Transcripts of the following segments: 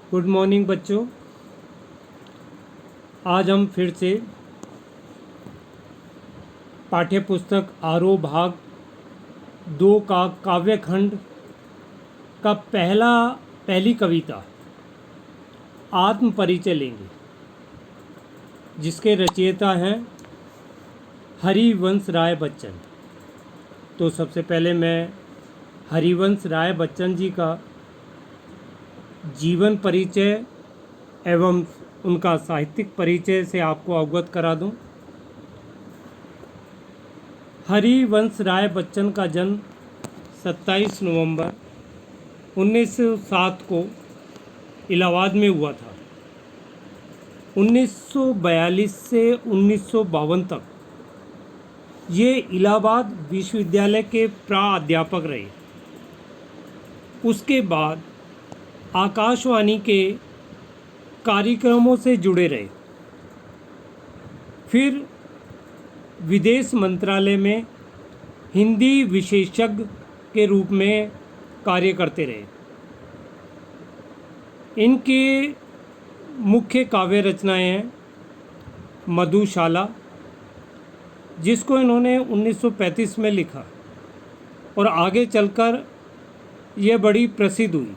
Good morning बच्चों। आज हम फिर से पाठ्य पुस्तक आरोह भाग 2 का काव्यखंड का पहली कविता आत्म परिचय लेंगे, जिसके रचयिता हैं हरिवंश राय बच्चन। तो सबसे पहले मैं हरिवंश राय बच्चन जी का जीवन परिचय एवं उनका साहित्यिक परिचय से आपको अवगत करा दूं। हरिवंश राय बच्चन का जन्म 27 नवंबर 1907 को इलाहाबाद में हुआ था। 1942 से 1952 तक ये इलाहाबाद विश्वविद्यालय के प्राध्यापक रहे। उसके बाद आकाशवाणी के कार्यक्रमों से जुड़े रहे। फिर विदेश मंत्रालय में हिंदी विशेषज्ञ के रूप में कार्य करते रहे। इनके मुख्य काव्य रचनाएं हैं मधुशाला, जिसको इन्होंने 1935 में लिखा और आगे चलकर यह बड़ी प्रसिद्ध हुई।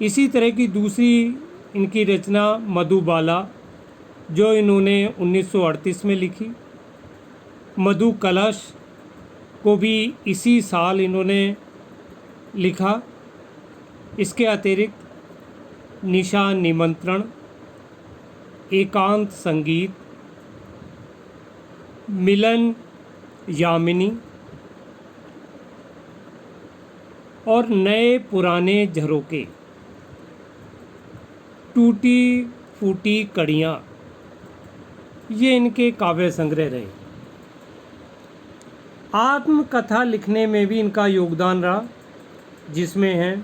इसी तरह की दूसरी इनकी रचना मधुबाला, जो इन्होंने 1938 में लिखी। मधु कलश को भी इसी साल इन्होंने लिखा। इसके अतिरिक्त निशा निमंत्रण, एकांत संगीत, मिलन यामिनी और नए पुराने झरोके, टूटी फूटी कड़ियाँ, ये इनके काव्य संग्रह रहे। आत्मकथा लिखने में भी इनका योगदान रहा, जिसमें है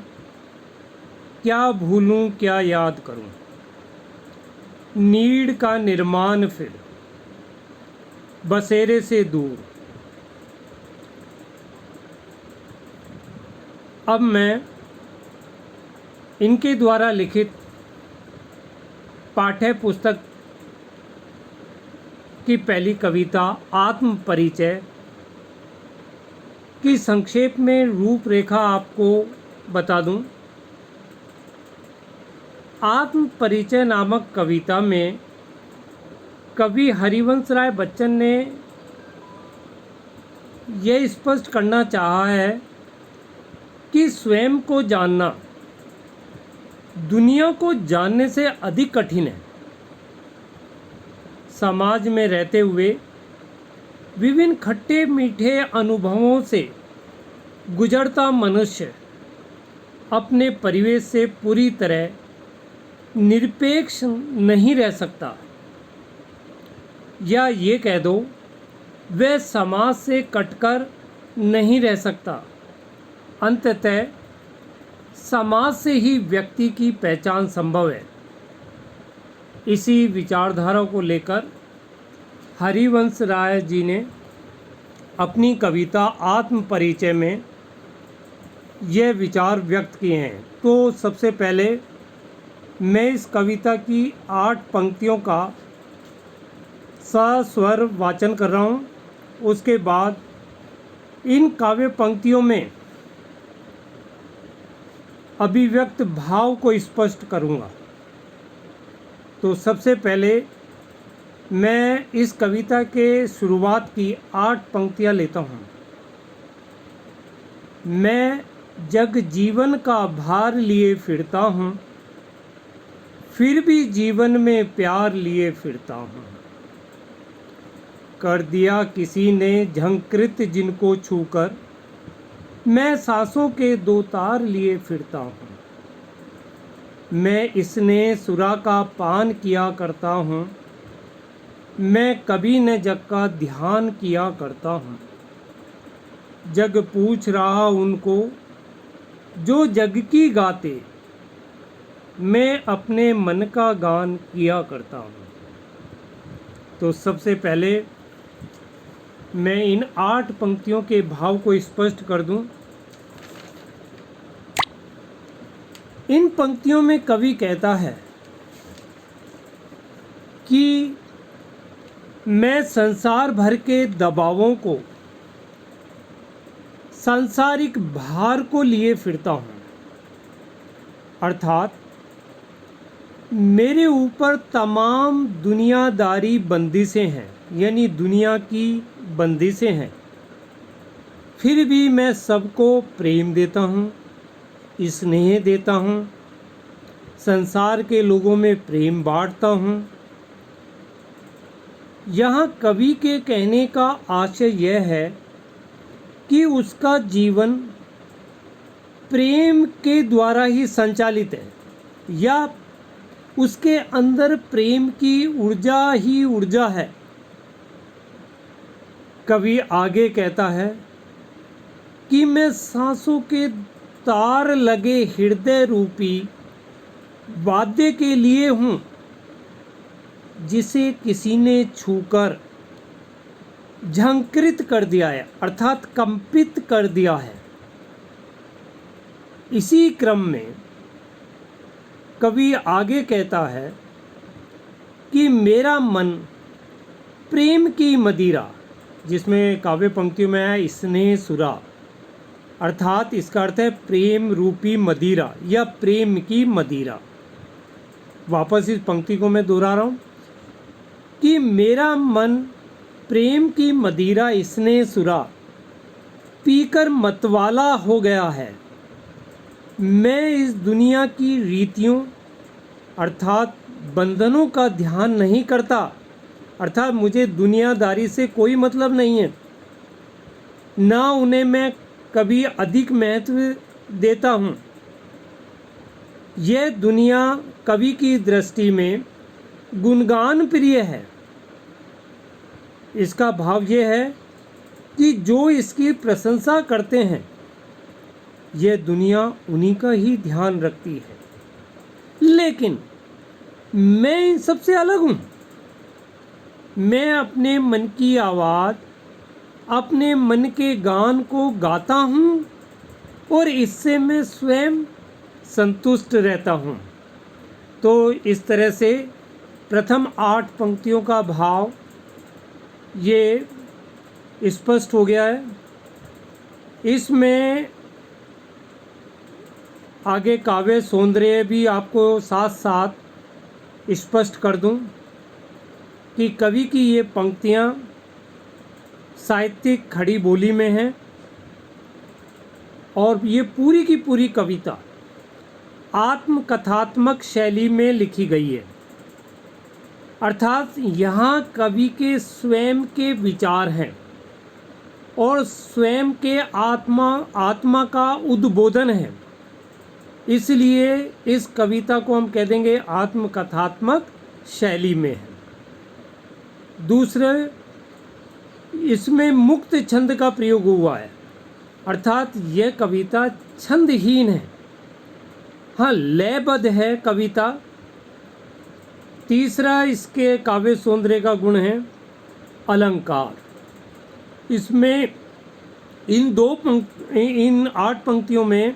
क्या भूलूं क्या याद करूं, नीड़ का निर्माण, फिर बसेरे से दूर। अब मैं इनके द्वारा लिखित पाठ्य पुस्तक की पहली कविता आत्म परिचय की संक्षेप में रूपरेखा आपको बता दूं। आत्म परिचय नामक कविता में कवि हरिवंश राय बच्चन ने यह स्पष्ट करना चाहा है कि स्वयं को जानना दुनिया को जानने से अधिक कठिन है। समाज में रहते हुए विभिन्न खट्टे मीठे अनुभवों से गुजरता मनुष्य अपने परिवेश से पूरी तरह निरपेक्ष नहीं रह सकता, या ये कह दो वह समाज से कटकर नहीं रह सकता। अंततः समाज से ही व्यक्ति की पहचान संभव है। इसी विचारधारा को लेकर हरिवंश राय जी ने अपनी कविता आत्म परिचय में यह विचार व्यक्त किए हैं। तो सबसे पहले मैं इस कविता की 8 पंक्तियों का सस्वर वाचन कर रहा हूँ। उसके बाद इन काव्य पंक्तियों में अभिव्यक्त भाव को स्पष्ट करूँगा। तो सबसे पहले मैं इस कविता के शुरुआत की 8 पंक्तियाँ लेता हूँ। मैं जग जीवन का भार लिए फिरता हूँ, फिर भी जीवन में प्यार लिए फिरता हूँ। कर दिया किसी ने झंकृत जिनको छूकर, मैं सांसों के 2 तार लिए फिरता हूँ। मैं इसने सुरा का पान किया करता हूँ, मैं कभी न जग का ध्यान किया करता हूँ। जग पूछ रहा उनको जो जग की गाते, मैं अपने मन का गान किया करता हूँ। तो सबसे पहले मैं इन 8 पंक्तियों के भाव को स्पष्ट कर दूं। इन पंक्तियों में कवि कहता है कि मैं संसार भर के दबावों को, सांसारिक भार को लिए फिरता हूँ, अर्थात मेरे ऊपर तमाम दुनियादारी बंदिशें हैं, यानी दुनिया की बंदिशें हैं। फिर भी मैं सबको प्रेम देता हूँ, स्नेह देता हूँ, संसार के लोगों में प्रेम बांटता हूँ। यहाँ कवि के कहने का आशय यह है कि उसका जीवन प्रेम के द्वारा ही संचालित है, या उसके अंदर प्रेम की ऊर्जा ही ऊर्जा है। कवि आगे कहता है कि मैं सांसों के तार लगे हृदय रूपी वाद्य के लिए हूँ, जिसे किसी ने छूकर झंकृत कर दिया है, अर्थात कंपित कर दिया है। इसी क्रम में कवि आगे कहता है कि मेरा मन प्रेम की मदिरा, जिसमें काव्य पंक्तियों में है स्नेह सुरा, अर्थात इसका अर्थ है प्रेम रूपी मदिरा या प्रेम की मदिरा। वापस इस पंक्ति को मैं दोहरा रहा हूँ कि मेरा मन प्रेम की मदिरा स्नेह सुरा पीकर मतवाला हो गया है। मैं इस दुनिया की रीतियों अर्थात बंधनों का ध्यान नहीं करता, अर्थात मुझे दुनियादारी से कोई मतलब नहीं है, ना उन्हें मैं कभी अधिक महत्व देता हूँ। यह दुनिया कवि की दृष्टि में गुणगान प्रिय है। इसका भाव यह है कि जो इसकी प्रशंसा करते हैं, यह दुनिया उन्हीं का ही ध्यान रखती है। लेकिन मैं इन सबसे अलग हूँ। मैं अपने मन की आवाज़, अपने मन के गान को गाता हूँ और इससे मैं स्वयं संतुष्ट रहता हूँ। तो इस तरह से प्रथम 8 पंक्तियों का भाव ये स्पष्ट हो गया है। इसमें आगे काव्य सौंदर्य भी आपको साथ साथ स्पष्ट कर दूं कि कवि की ये पंक्तियाँ साहित्यिक खड़ी बोली में हैं और ये पूरी की पूरी कविता आत्मकथात्मक शैली में लिखी गई है, अर्थात यहाँ कवि के स्वयं के विचार हैं और स्वयं के आत्मा का उद्बोधन है। इसलिए इस कविता को हम कह देंगे आत्मकथात्मक शैली में है। दूसरे, इसमें मुक्त छंद का प्रयोग हुआ है, अर्थात यह कविता छंदहीन है। हाँ, लयबद्ध है कविता। तीसरा, इसके काव्य सौंदर्य का गुण है अलंकार। इसमें इन 8 पंक्तियों में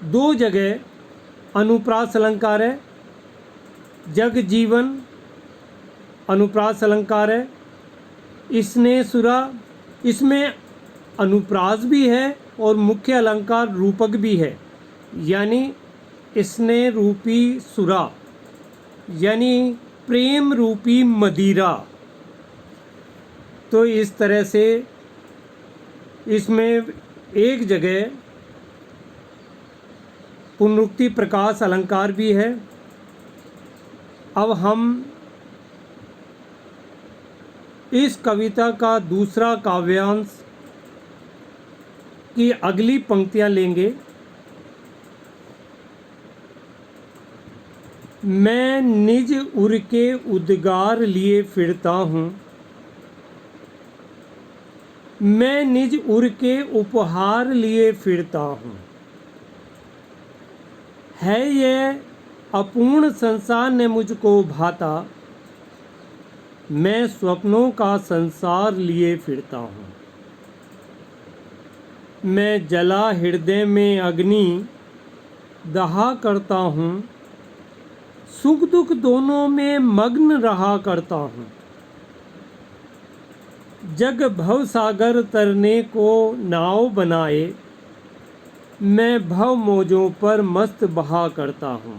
2 जगह अनुप्रास अलंकार है, जग जीवन अनुप्रास अलंकार है। स्नेह सुरा, इसमें अनुप्रास भी है और मुख्य अलंकार रूपक भी है, यानी स्नेह रूपी सुरा यानी प्रेम रूपी मदिरा। तो इस तरह से इसमें एक जगह पुनरुक्ति प्रकाश अलंकार भी है। अब हम इस कविता का दूसरा काव्यांश की अगली पंक्तियां लेंगे। मैं निज उर के उद्गार लिए फिरता हूँ, मैं निज उर के उपहार लिए फिरता हूँ। है यह अपूर्ण संसार ने मुझको भाता, मैं स्वप्नों का संसार लिए फिरता हूँ। मैं जला हृदय में अग्नि, दहा करता हूँ, सुख दुख दोनों में मग्न रहा करता हूँ। जग भव सागर तरने को नाव बनाए, मैं भव मौजों पर मस्त बहा करता हूँ।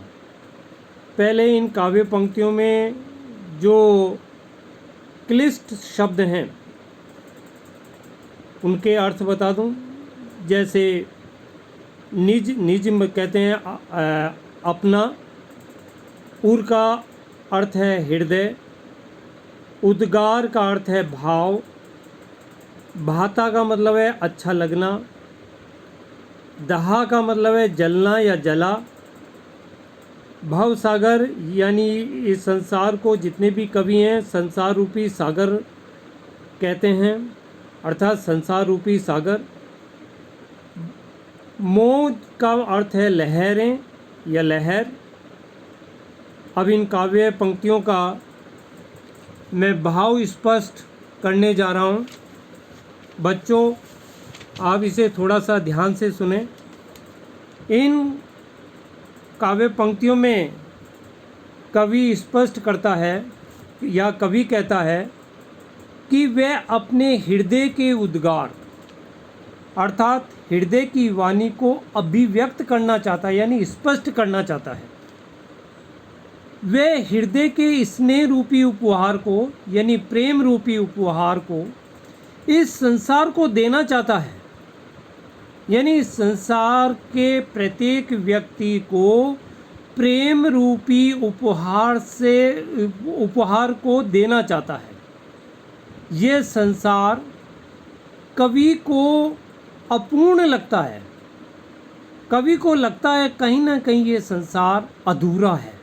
पहले इन काव्य पंक्तियों में जो क्लिष्ट शब्द हैं उनके अर्थ बता दूं। जैसे निज, निज कहते हैं अपना। उर का अर्थ है हृदय। उद्गार का अर्थ है भाव। भाता का मतलब है अच्छा लगना। दहा का मतलब है जलना या जला। भव सागर यानी इस संसार को जितने भी कवि हैं संसार रूपी सागर कहते हैं, अर्थात संसार रूपी सागर। मौज का अर्थ है लहरें या लहर। अब इन काव्य पंक्तियों का मैं भाव स्पष्ट करने जा रहा हूँ। बच्चों, आप इसे थोड़ा सा ध्यान से सुनें। इन काव्य पंक्तियों में कवि स्पष्ट करता है या कवि कहता है कि वह अपने हृदय के उद्गार अर्थात हृदय की वाणी को अभिव्यक्त करना चाहता है, यानी स्पष्ट करना चाहता है। वह हृदय के स्नेह रूपी उपहार को यानी प्रेम रूपी उपहार को इस संसार को देना चाहता है, यानी संसार के प्रत्येक व्यक्ति को प्रेम रूपी उपहार को देना चाहता है। यह संसार कवि को अपूर्ण लगता है। कवि को लगता है कहीं ना कहीं ये संसार अधूरा है।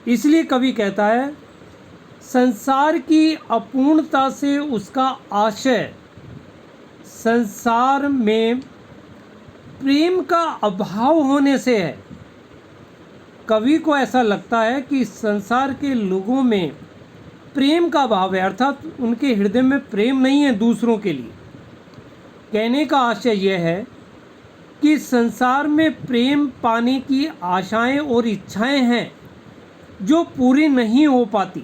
इसलिए कवि कहता है संसार की अपूर्णता से उसका आशय संसार में प्रेम का अभाव होने से है। कवि को ऐसा लगता है कि संसार के लोगों में प्रेम का अभाव है, अर्थात उनके हृदय में प्रेम नहीं है दूसरों के लिए। कहने का आशय यह है कि संसार में प्रेम पाने की आशाएं और इच्छाएं हैं जो पूरी नहीं हो पाती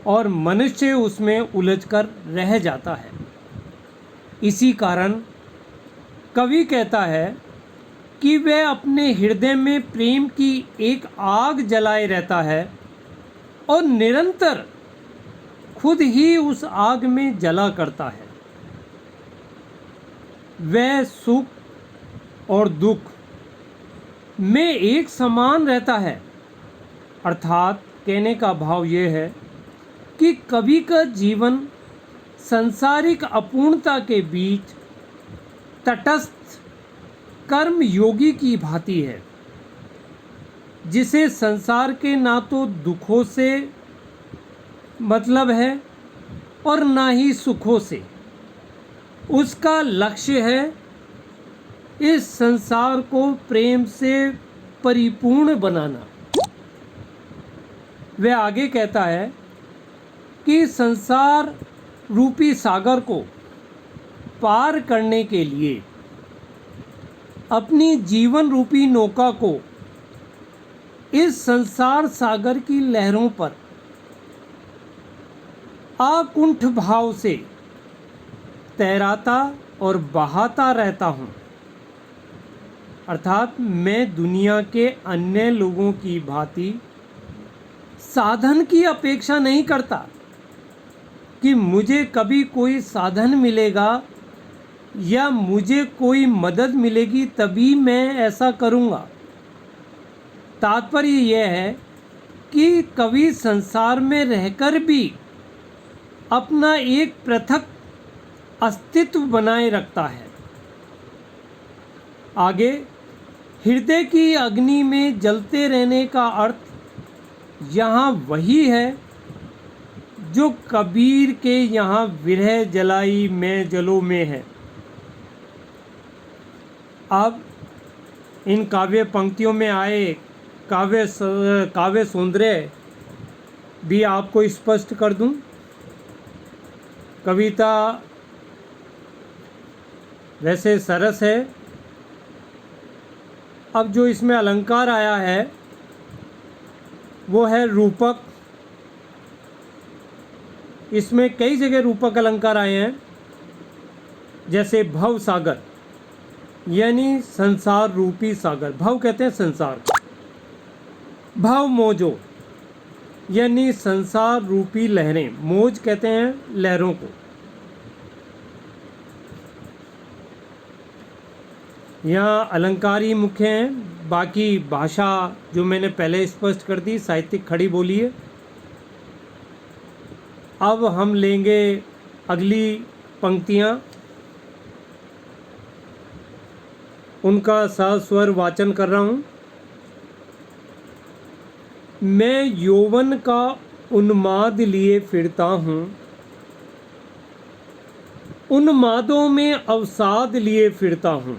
और मनुष्य उसमें उलझकर रह जाता है। इसी कारण कवि कहता है कि वह अपने हृदय में प्रेम की एक आग जलाए रहता है और निरंतर खुद ही उस आग में जला करता है। वह सुख और दुख में एक समान रहता है, अर्थात कहने का भाव यह है कि कवि का जीवन सांसारिक अपूर्णता के बीच तटस्थ कर्म योगी की भांति है, जिसे संसार के ना तो दुखों से मतलब है और ना ही सुखों से। उसका लक्ष्य है इस संसार को प्रेम से परिपूर्ण बनाना। वह आगे कहता है कि संसार रूपी सागर को पार करने के लिए अपनी जीवन रूपी नौका को इस संसार सागर की लहरों पर आकुंठ भाव से तैराता और बहाता रहता हूँ। अर्थात मैं दुनिया के अन्य लोगों की भांति साधन की अपेक्षा नहीं करता कि मुझे कभी कोई साधन मिलेगा या मुझे कोई मदद मिलेगी तभी मैं ऐसा करूँगा। तात्पर्य यह है कि कवि संसार में रहकर भी अपना एक पृथक अस्तित्व बनाए रखता है। आगे, हृदय की अग्नि में जलते रहने का अर्थ यहाँ वही है जो कबीर के यहाँ विरह जलाई मैं जलो में है। अब इन काव्य पंक्तियों में आए काव्य सौंदर्य भी आपको स्पष्ट कर दूं। कविता वैसे सरस है अब जो इसमें अलंकार आया है वो है रूपक। इसमें कई जगह रूपक अलंकार आए हैं, जैसे भव सागर, यानी संसार रूपी सागर। भव कहते हैं संसार, भव मोजो यानी संसार रूपी लहरें, मोज कहते हैं लहरों को। यहाँ अलंकार ही मुख्य हैं, बाकी भाषा जो मैंने पहले स्पष्ट कर दी, साहित्यिक खड़ी बोली है। अब हम लेंगे अगली पंक्तियाँ, उनका सस्वर वाचन कर रहा हूँ। मैं यौवन का उन्माद लिए फिरता हूँ, उन्मादों में अवसाद लिए फिरता हूँ।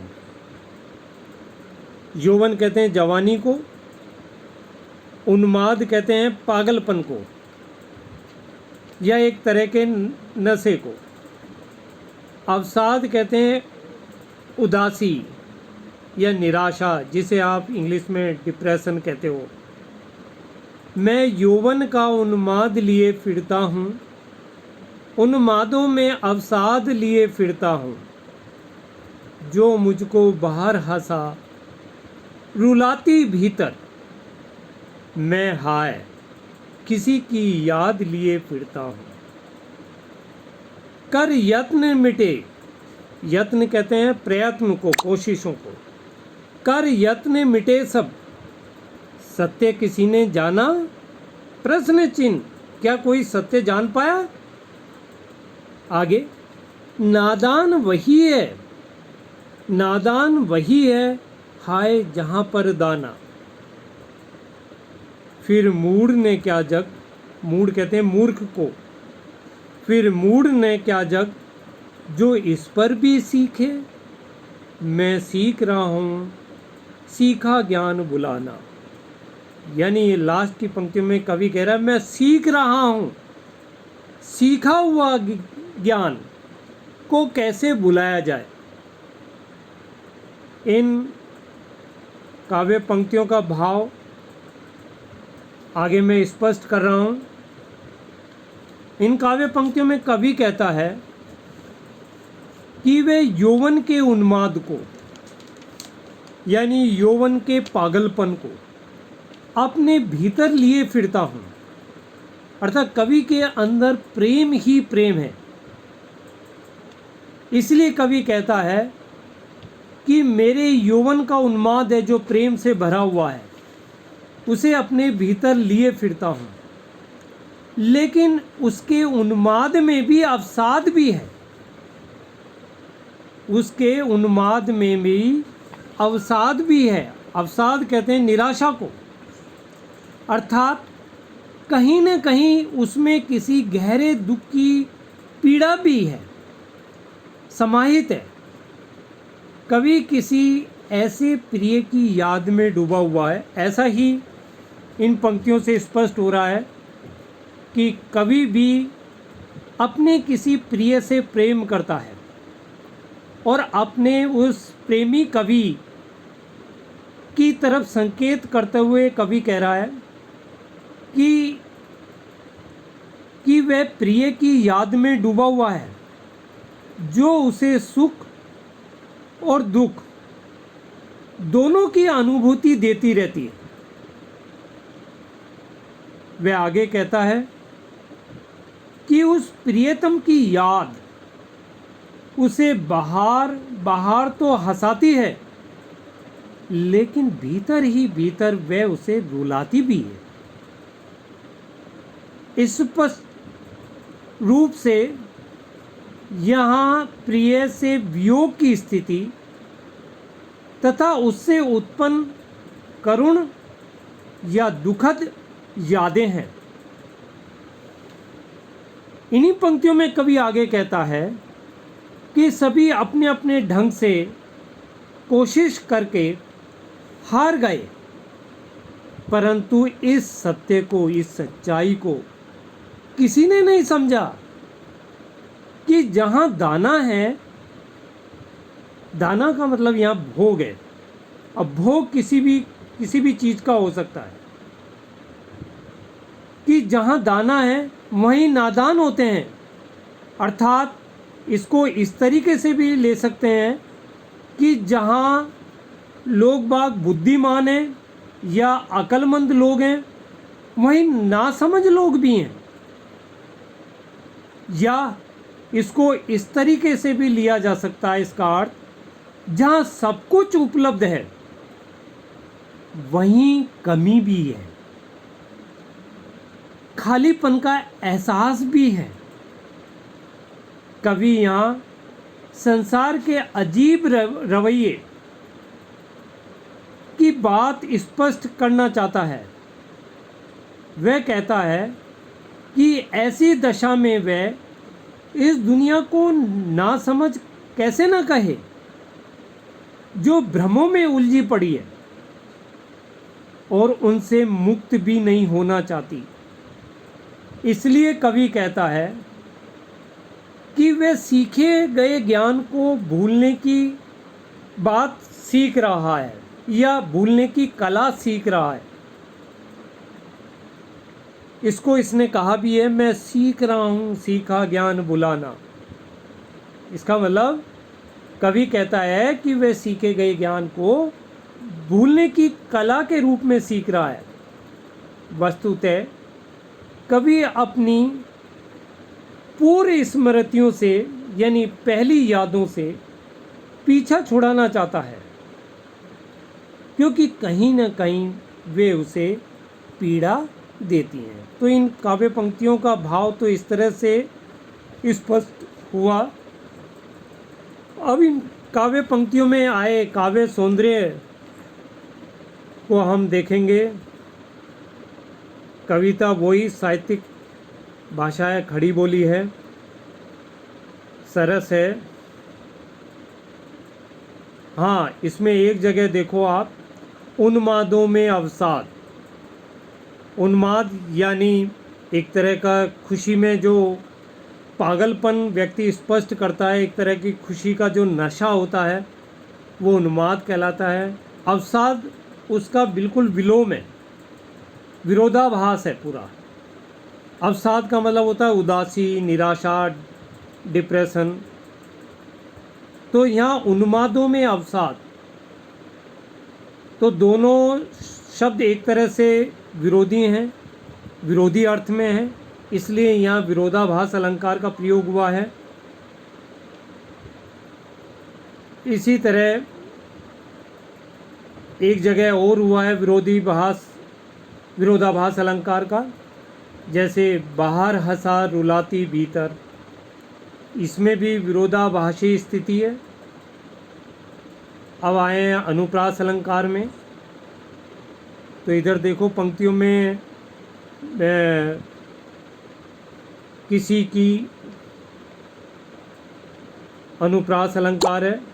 यौवन कहते हैं जवानी को, उन्माद कहते हैं पागलपन को या एक तरह के नशे को। अवसाद कहते हैं उदासी या निराशा, जिसे आप इंग्लिश में डिप्रेशन कहते हो। मैं यौवन का उन्माद लिए फिरता हूँ, उन्मादों में अवसाद लिए फिरता हूँ। जो मुझको बाहर हंसा रुलाती भीतर, मैं हाय किसी की याद लिए फिरता हूँ। कर यत्न मिटे, यत्न कहते हैं प्रयत्न को, कोशिशों को। कर यत्न मिटे सब, सत्य किसी ने जाना? प्रश्न चिन्ह, क्या कोई सत्य जान पाया? आगे, नादान वही है, नादान वही है, हाय जहाँ पर दाना। फिर मूढ़ ने क्या जग, मूढ़ कहते हैं मूर्ख को। फिर मूढ़ ने क्या जग जो इस पर भी सीखे। मैं सीख रहा हूँ सीखा ज्ञान बुलाना। यानी ये लास्ट की पंक्ति में कवि कह रहा है, मैं सीख रहा हूँ सीखा हुआ ज्ञान को कैसे बुलाया जाए। इन काव्य पंक्तियों का भाव आगे मैं स्पष्ट कर रहा हूँ। इन काव्य पंक्तियों में कवि कहता है कि वे यौवन के उन्माद को, यानी यौवन के पागलपन को अपने भीतर लिए फिरता हूँ। अर्थात कवि के अंदर प्रेम ही प्रेम है। इसलिए कवि कहता है कि मेरे यौवन का उन्माद है जो प्रेम से भरा हुआ है, उसे अपने भीतर लिए फिरता हूँ। लेकिन उसके उन्माद में भी अवसाद भी है, उसके उन्माद में भी अवसाद भी है। अवसाद कहते हैं निराशा को, अर्थात कहीं न कहीं उसमें किसी गहरे दुख की पीड़ा भी है, समाहित है। कवि किसी ऐसे प्रिय की याद में डूबा हुआ है। ऐसा ही इन पंक्तियों से स्पष्ट हो रहा है कि कवि भी अपने किसी प्रिय से प्रेम करता है और अपने उस प्रेमी कवि की तरफ संकेत करते हुए कवि कह रहा है कि वह प्रिय की याद में डूबा हुआ है जो उसे सुख और दुख दोनों की अनुभूति देती रहती है। वह आगे कहता है कि उस प्रियतम की याद उसे बाहर तो हंसाती है, लेकिन भीतर ही भीतर वह उसे रुलाती भी है। स्पष्ट रूप से यहाँ प्रिय से वियोग की स्थिति तथा उससे उत्पन्न करुण या दुखद यादें हैं। इन्हीं पंक्तियों में कवि आगे कहता है कि सभी अपने अपने ढंग से कोशिश करके हार गए, परंतु इस सत्य को, इस सच्चाई को किसी ने नहीं समझा कि जहाँ दाना है, दाना का मतलब यहाँ भोग है, अब भोग किसी भी चीज़ का हो सकता है कि जहाँ दाना है वहीं नादान होते हैं, अर्थात इसको इस तरीके से भी ले सकते हैं कि जहाँ लोग बाग बुद्धिमान हैं या अक्लमंद लोग हैं वहीं नासमझ लोग भी हैं, या इसको इस तरीके से भी लिया जा सकता है इसका अर्थ जहाँ सब कुछ उपलब्ध है वहीं कमी भी है, खालीपन का एहसास भी है। कवि यहाँ संसार के अजीब रवैये की बात स्पष्ट करना चाहता है। वह कहता है कि ऐसी दशा में वह इस दुनिया को ना समझ कैसे ना कहे जो भ्रमों में उलझी पड़ी है और उनसे मुक्त भी नहीं होना चाहती। इसलिए कवि कहता है कि वह सीखे गए ज्ञान को भूलने की बात सीख रहा है या भूलने की कला सीख रहा है। इसको इसने कहा भी है, मैं सीख रहा हूँ सीखा ज्ञान भुलाना। इसका मतलब कवि कहता है कि वह सीखे गए ज्ञान को भूलने की कला के रूप में सीख रहा है। वस्तुतः कवि अपनी पूरी स्मृतियों से यानी पहली यादों से पीछा छुड़ाना चाहता है, क्योंकि कहीं न कहीं वे उसे पीड़ा देती हैं। तो इन काव्य पंक्तियों का भाव तो इस तरह से स्पष्ट हुआ। अब इन काव्य पंक्तियों में आए काव्य सौंदर्य को हम देखेंगे। कविता वही साहित्यिक भाषा है, खड़ी बोली है, सरस है। हाँ, इसमें एक जगह देखो आप, उन्मादों में अवसाद। उन्माद यानी एक तरह का खुशी में जो पागलपन व्यक्ति स्पष्ट करता है, एक तरह की खुशी का जो नशा होता है वो उन्माद कहलाता है। अवसाद उसका बिल्कुल विलोम है, विरोधाभास है पूरा। अवसाद का मतलब होता है उदासी, निराशा, डिप्रेशन। तो यहाँ उन्मादों में अवसाद, तो दोनों शब्द एक तरह से विरोधी हैं, विरोधी अर्थ में हैं, इसलिए यहाँ विरोधाभास अलंकार का प्रयोग हुआ है। इसी तरह एक जगह और हुआ है विरोधाभास अलंकार का, जैसे बाहर हंसा रुलाती भीतर, इसमें भी विरोधाभासी स्थिति है। अब आए हैं अनुप्रास अलंकार में। तो इधर देखो पंक्तियों में किसी की अनुप्रास अलंकार है।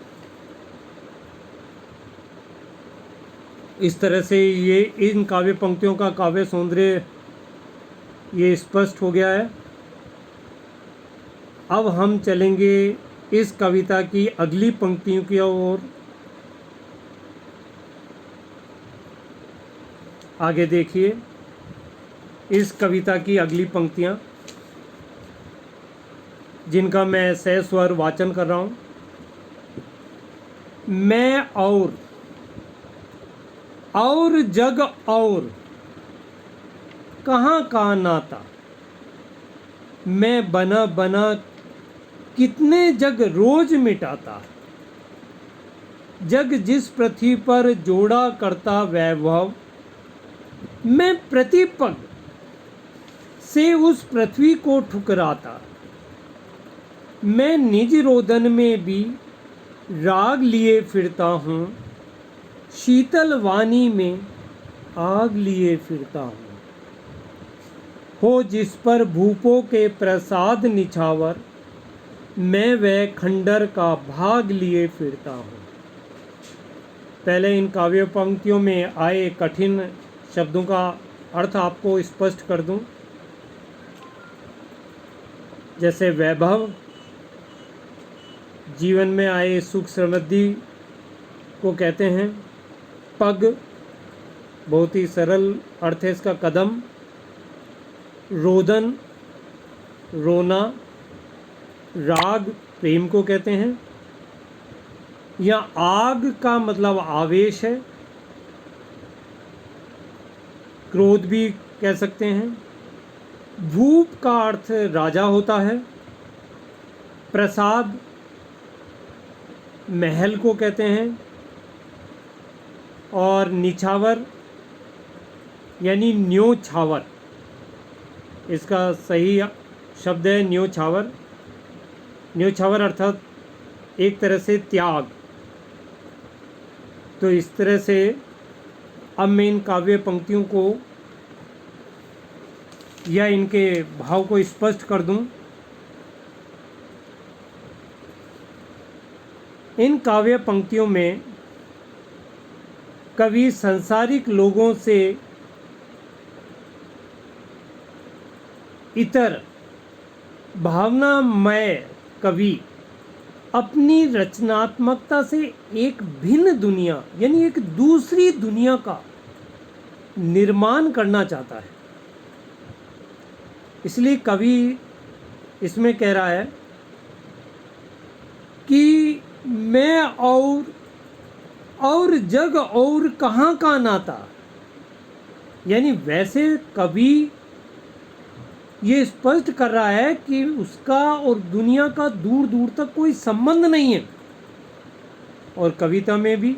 इस तरह से ये इन काव्य पंक्तियों का काव्य सौंदर्य ये स्पष्ट हो गया है। अब हम चलेंगे इस कविता की अगली पंक्तियों की ओर। आगे देखिए इस कविता की अगली पंक्तियाँ, जिनका मैं सस्वर वाचन कर रहा हूँ। मैं और जग और कहाँ का नाता, मैं बना बना कितने जग रोज मिटाता, जग जिस पृथ्वी पर जोड़ा करता वैभव, मैं प्रतिपग से उस पृथ्वी को ठुकराता, मैं निज रोदन में भी राग लिए फिरता हूँ, शीतल वाणी में आग लिए फिरता हूँ, हो जिस पर भूपों के प्रसाद निछावर, मैं वह खंडर का भाग लिए फिरता हूँ। पहले इन काव्य पंक्तियों में आए कठिन शब्दों का अर्थ आपको स्पष्ट कर दूं। जैसे वैभव, जीवन में आए सुख समृद्धि को कहते हैं। पग, बहुत ही सरल अर्थ है इसका, कदम। रोदन, रोना। राग, प्रेम को कहते हैं। या आग का मतलब आवेश है, क्रोध भी कह सकते हैं। भूप का अर्थ राजा होता है। प्रसाद, महल को कहते हैं। और निछावर यानी न्योछावर, इसका सही शब्द है न्योछावर। न्योछावर अर्थात एक तरह से त्याग। तो इस तरह से अब मैं इन काव्य पंक्तियों को या इनके भाव को स्पष्ट कर दूं। इन काव्य पंक्तियों में कवि सांसारिक लोगों से इतर भावनामय कवि अपनी रचनात्मकता से एक भिन्न दुनिया यानी एक दूसरी दुनिया का निर्माण करना चाहता है। इसलिए कवि इसमें कह रहा है कि मैं और जग और कहाँ का नाता, यानी वैसे कवि ये स्पष्ट कर रहा है कि उसका और दुनिया का दूर दूर तक कोई संबंध नहीं है। और कविता में भी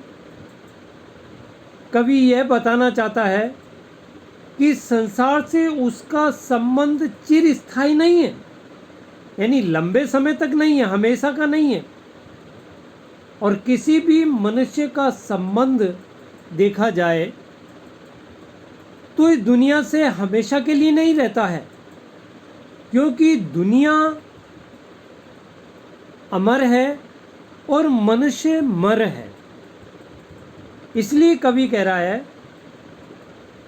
कवि यह बताना चाहता है कि संसार से उसका संबंध चिरस्थायी नहीं है, यानी लंबे समय तक नहीं है, हमेशा का नहीं है। और किसी भी मनुष्य का संबंध देखा जाए तो इस दुनिया से हमेशा के लिए नहीं रहता है, क्योंकि दुनिया अमर है और मनुष्य मर है। इसलिए कवि कह रहा है,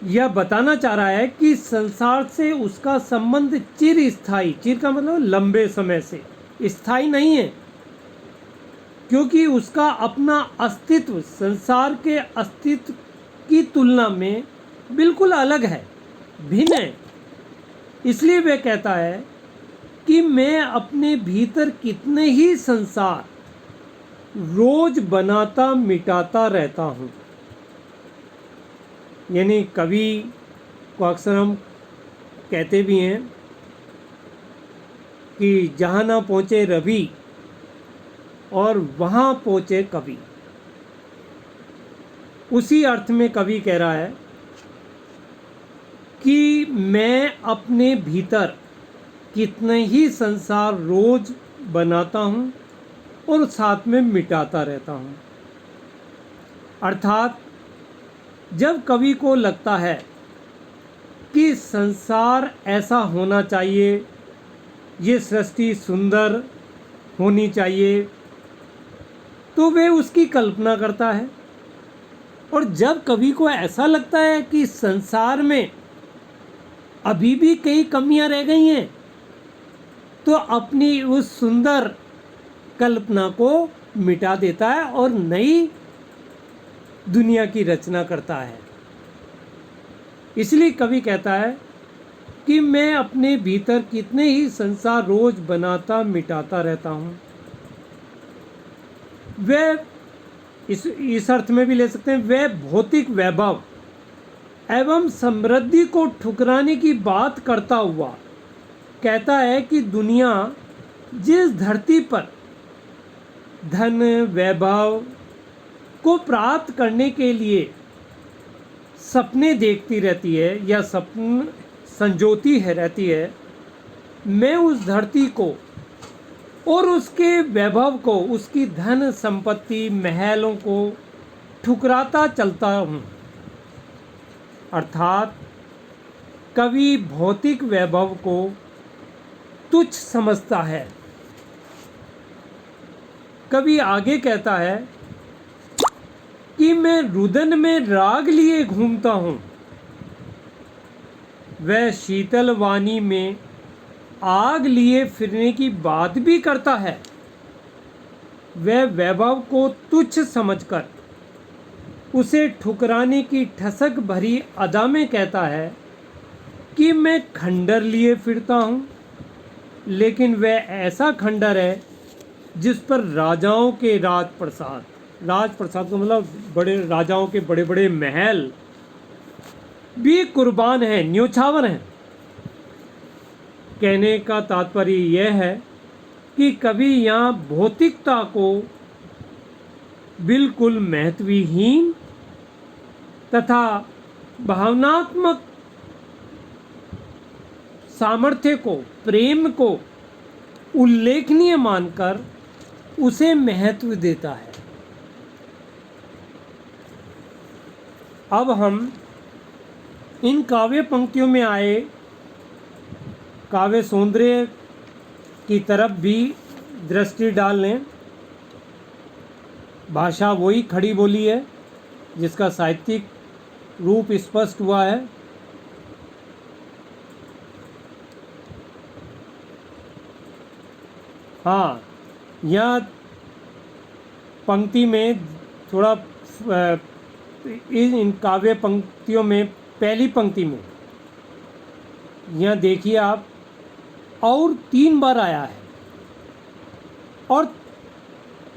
यह बताना चाह रहा है कि संसार से उसका संबंध चिरस्थायी, चिर का मतलब लंबे समय से, स्थायी नहीं है, क्योंकि उसका अपना अस्तित्व संसार के अस्तित्व की तुलना में बिल्कुल अलग है, भिन्न है। इसलिए वह कहता है कि मैं अपने भीतर कितने ही संसार रोज बनाता मिटाता रहता हूँ। यानी कवि को अक्सर हम कहते भी हैं कि जहाँ ना पहुँचे रवि और वहाँ पहुँचे कवि। उसी अर्थ में कवि कह रहा है कि मैं अपने भीतर कितने ही संसार रोज बनाता हूँ और साथ में मिटाता रहता हूँ। अर्थात जब कवि को लगता है कि संसार ऐसा होना चाहिए, ये सृष्टि सुंदर होनी चाहिए, तो वह उसकी कल्पना करता है। और जब कवि को ऐसा लगता है कि संसार में अभी भी कई कमियां रह गई हैं, तो अपनी उस सुंदर कल्पना को मिटा देता है और नई दुनिया की रचना करता है। इसलिए कवि कहता है कि मैं अपने भीतर कितने ही संसार रोज बनाता मिटाता रहता हूँ। वह इस अर्थ में भी ले सकते हैं, वह भौतिक वैभव एवं समृद्धि को ठुकराने की बात करता हुआ कहता है कि दुनिया जिस धरती पर धन वैभव को प्राप्त करने के लिए सपने देखती रहती है या सपन संजोती है रहती है, मैं उस धरती को और उसके वैभव को, उसकी धन संपत्ति महलों को ठुकराता चलता हूँ। अर्थात कवि भौतिक वैभव को तुच्छ समझता है। कवि आगे कहता है कि मैं रुदन में राग लिए घूमता हूँ, वह शीतल वाणी में आग लिए फिरने की बात भी करता है। वह वैभव को तुच्छ समझकर उसे ठुकराने की ठसक भरी अदा में कहता है कि मैं खंडर लिए फिरता हूँ, लेकिन वह ऐसा खंडर है जिस पर राजाओं के राज प्रसाद का मतलब बड़े राजाओं के बड़े बड़े महल भी कुर्बान हैं, न्योछावर हैं। कहने का तात्पर्य यह है कि कभी यहाँ भौतिकता को बिल्कुल महत्वहीन तथा भावनात्मक सामर्थ्य को, प्रेम को उल्लेखनीय मानकर उसे महत्व देता है। अब हम इन काव्य पंक्तियों में आए काव्य सौंदर्य की तरफ भी दृष्टि डाल लें। भाषा वही खड़ी बोली है जिसका साहित्यिक रूप स्पष्ट हुआ है। हाँ, यह पंक्ति में थोड़ा इन काव्य पंक्तियों में पहली पंक्ति में यह देखिए आप, और 3 बार आया है और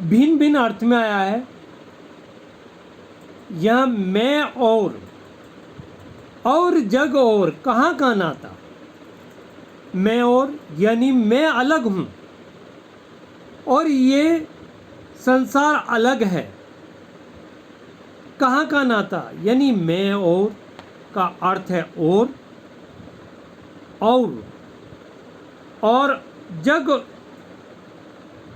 भिन्न भिन्न अर्थ में आया है। यह मैं और जग और कहाँ का नाता, मैं और यानी मैं अलग हूँ और ये संसार अलग है। कहाँ का नाता यानी मैं और का अर्थ है और जग,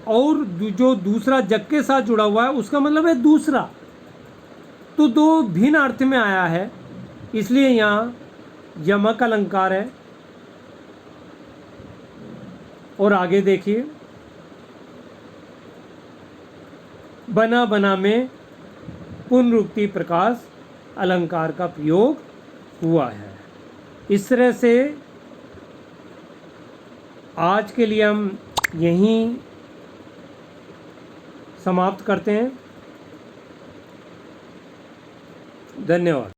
और जो दूसरा जग के साथ जुड़ा हुआ है उसका मतलब है दूसरा। तो 2 भिन्न अर्थ में आया है, इसलिए यहाँ यमक अलंकार है। और आगे देखिए, बना बना में पुनरुक्ति प्रकाश अलंकार का प्रयोग हुआ है। इस तरह से आज के लिए हम यहीं समाप्त करते हैं। धन्यवाद।